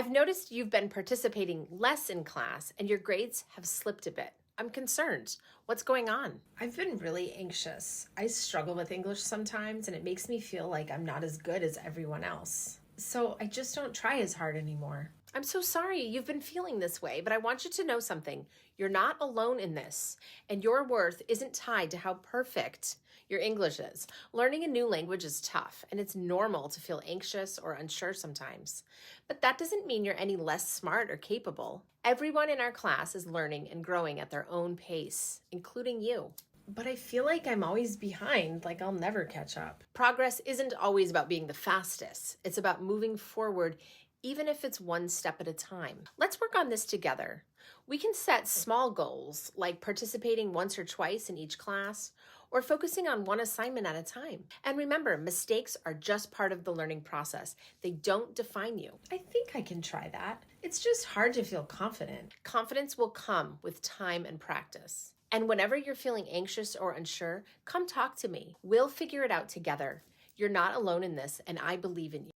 I've noticed you've been participating less in class and your grades have slipped a bit. I'm concerned. What's going on? I've been really anxious. I struggle with English sometimes, and it makes me feel like I'm not as good as everyone else. So I just don't try as hard anymore. I'm so sorry you've been feeling this way, but I want you to know something. You're not alone in this, and your worth isn't tied to how perfect your English is. Learning a new language is tough, and it's normal to feel anxious or unsure sometimes. But that doesn't mean you're any less smart or capable. Everyone in our class is learning and growing at their own pace, including you. But I feel like I'm always behind, like I'll never catch up. Progress isn't always about being the fastest. It's about moving forward, even if it's one step at a time. Let's work on this together. We can set small goals, like participating once or twice in each class, or focusing on one assignment at a time. And remember, mistakes are just part of the learning process. They don't define you. I think I can try that. It's just hard to feel confident. Confidence will come with time and practice. And whenever you're feeling anxious or unsure, come talk to me. We'll figure it out together. You're not alone in this, and I believe in you.